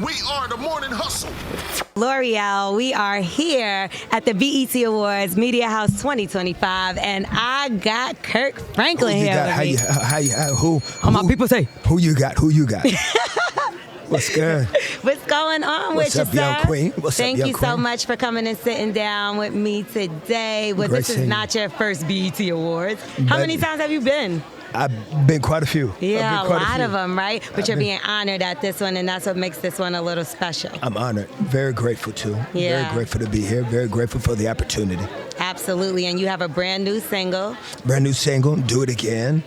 We are the Morning Hustle. L'Oreal, we are here at the BET Awards Media House 2025, and I got Kirk Franklin here with me. How my people say? Who you got? What's good? What's going on What's with up, you, young sir? queen? What's Thank up, you young so queen? much for coming and sitting down with me today. Well, Great this is seeing not your first BET Awards. How But- many times have you been? I've been quite a few. Yeah, I've a been quite lot few. of them, right? But you're being honored at this one, and that's what makes this one a little special. I'm honored. Very grateful, too. Yeah. Very grateful to be here. Very grateful for the opportunity. Absolutely, and you have a brand new single. Brand new single, Do It Again,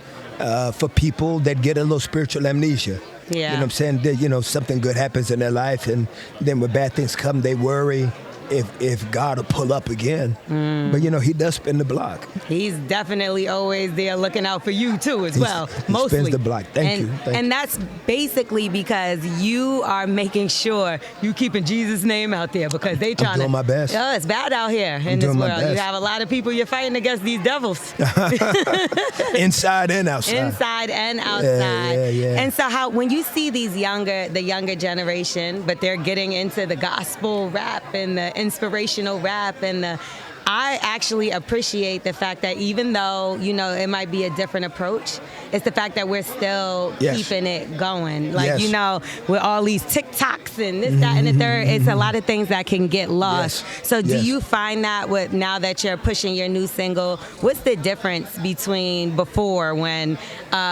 for people that get a little spiritual amnesia. Yeah. You know what I'm saying? That, something good happens in their life, and then when bad things come, they worry if God will pull up again. But, he does spin the block. He's definitely always there looking out for you, too, as well, He mostly. spins the block. Thank you. And that's basically because you are making sure you keeping Jesus' name out there, because they trying doing my best. Oh, it's bad out here in this doing my world. You best. have a lot of people you're fighting against these devils. Inside and outside. Inside and outside. Yeah. And so when you see the younger generation, but they're getting into the gospel rap and the inspirational rap and I actually appreciate the fact that even though, it might be a different approach, it's the fact that we're still keeping it going. Like, with all these TikToks and this, that, and the third, it's a lot of things that can get lost. So do you find that now that you're pushing your new single, what's the difference between before when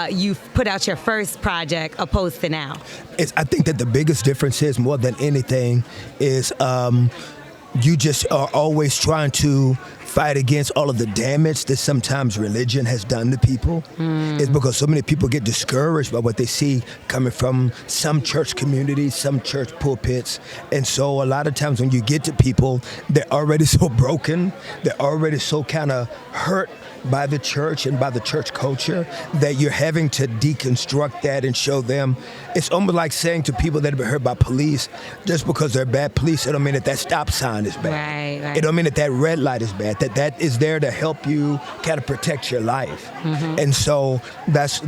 you put out your first project opposed to now? I think that the biggest difference is, more than anything, is you just are always trying to fight against all of the damage that sometimes religion has done to people. It's because so many people get discouraged by what they see coming from some church communities, some church pulpits. And so a lot of times when you get to people, they're already so broken, they're already so kind of hurt by the church and by the church culture that you're having to deconstruct that and show them. It's almost like saying to people that have been hurt by police, just because they're bad police, it don't mean that stop sign is bad. Right. It don't mean that red light is bad, that is there to help you kind of protect your life. And so that's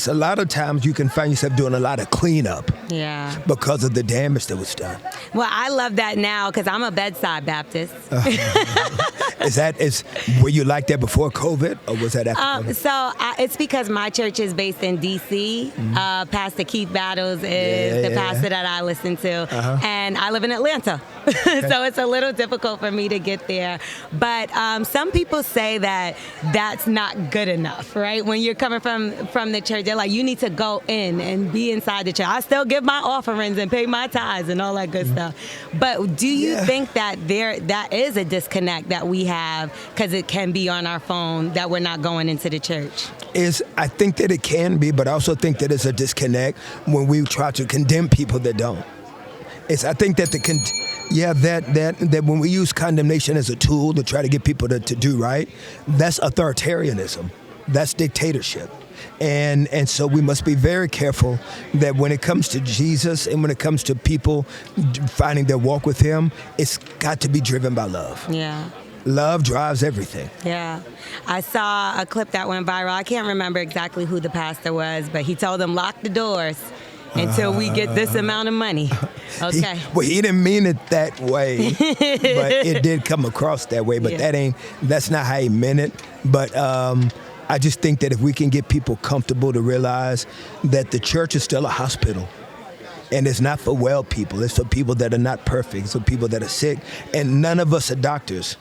a lot of times you can find yourself doing a lot of cleanup because of the damage that was done. Well, I love that now because I'm a bedside Baptist. Were you like that before COVID, or was that after COVID? It's because my church is based in D.C. Pastor Keith Battles is the pastor that I listen to, and I live in Atlanta. So it's a little difficult for me to get there. But some people say that that's not good enough, right? When you're coming from the church, they're like, you need to go in and be inside the church. I still give my offerings and pay my tithes and all that good stuff. But do you think that that is a disconnect that we have, because it can be on our phone, that we're not going into the church? I think that it can be, but I also think that it's a disconnect when we try to condemn people that don't. I think that that when we use condemnation as a tool to try to get people to do right, that's authoritarianism. That's dictatorship. And so we must be very careful that when it comes to Jesus and when it comes to people finding their walk with him, it's got to be driven by love. Yeah. Love drives everything. Yeah. I saw a clip that went viral. I can't remember exactly who the pastor was, but he told them, lock the doors until we get this amount of money. Okay. He didn't mean it that way, but it did come across that way. But that's not how he meant it. But I just think that if we can get people comfortable to realize that the church is still a hospital. And it's not for well people. It's for people that are not perfect. It's for people that are sick. And none of us are doctors.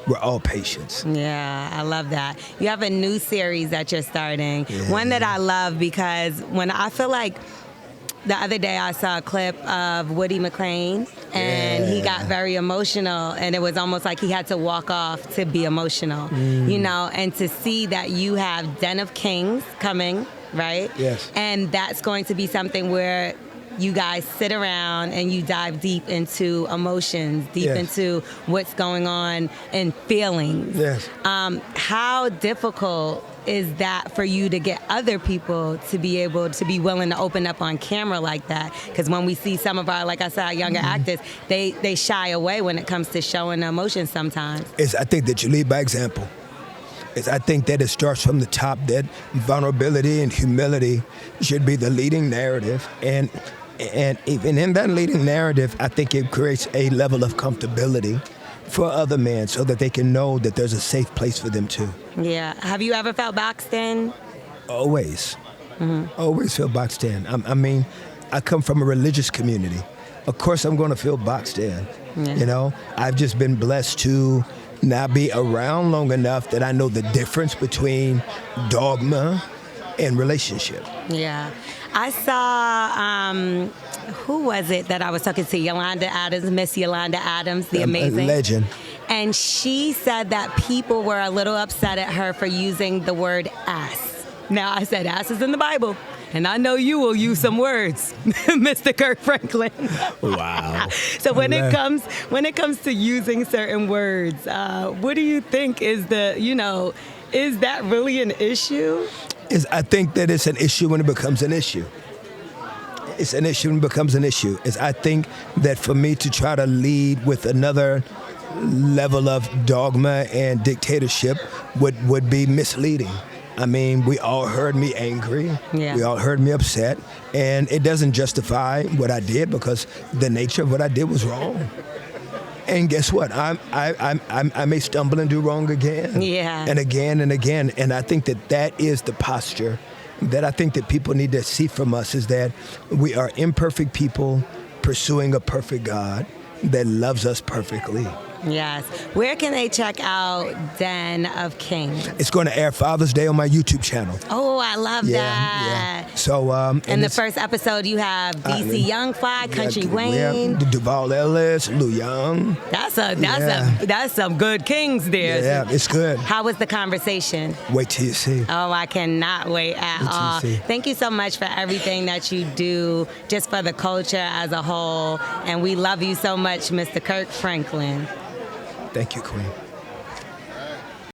We're all patients. Yeah, I love that. You have a new series that you're starting. One that I love because when I feel like the other day I saw a clip of Woody McClain and he got very emotional, and it was almost like he had to walk off to be emotional, and to see that you have Den of Kings coming, right? Yes. And that's going to be something where you guys sit around and you dive deep into emotions, deep into what's going on and feelings. Yes. How difficult is that for you to get other people to be able to be willing to open up on camera like that? Because when we see some of our, like I said, our younger actors, they shy away when it comes to showing emotions sometimes. I think that you lead by example. I think that it starts from the top, that vulnerability and humility should be the leading narrative. And And even in that leading narrative, I think it creates a level of comfortability for other men so that they can know that there's a safe place for them too. Yeah. Have you ever felt boxed in? Always. Always feel boxed in. I mean, I come from a religious community. Of course I'm going to feel boxed in. Yeah. You know, I've just been blessed to now be around long enough that I know the difference between dogma and relationship. Yeah. I saw, who was it that I was talking to? Yolanda Adams, Miss Yolanda Adams, the amazing. A legend. And she said that people were a little upset at her for using the word ass. Now, I said ass is in the Bible. And I know you will use some words, Mr. Kirk Franklin. Wow. So when it comes to using certain words, what do you think is is that really an issue? I think that it's an issue when it becomes an issue. It's an issue when it becomes an issue. I think that for me to try to lead with another level of dogma and dictatorship would be misleading. I mean, we all heard me angry. Yeah. We all heard me upset. And it doesn't justify what I did because the nature of what I did was wrong. And guess what? I may stumble and do wrong again. Yeah. And again and again. And I think that is the posture that I think that people need to see from us, is that we are imperfect people pursuing a perfect God that loves us perfectly. Yes. Where can they check out Den of Kings? It's going to air Father's Day on my YouTube channel. Oh, I love that. Yeah. So, in the first episode, you have DC Young Fly, Country Wayne, Duval Ellis, Lou Young. That's some good kings there. Yeah, it's good. How was the conversation? Wait till you see. Oh, I cannot wait at all. Thank you so much for everything that you do, just for the culture as a whole. And we love you so much, Mr. Kirk Franklin. Thank you, Queen.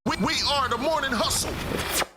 We are the Morning Hustle.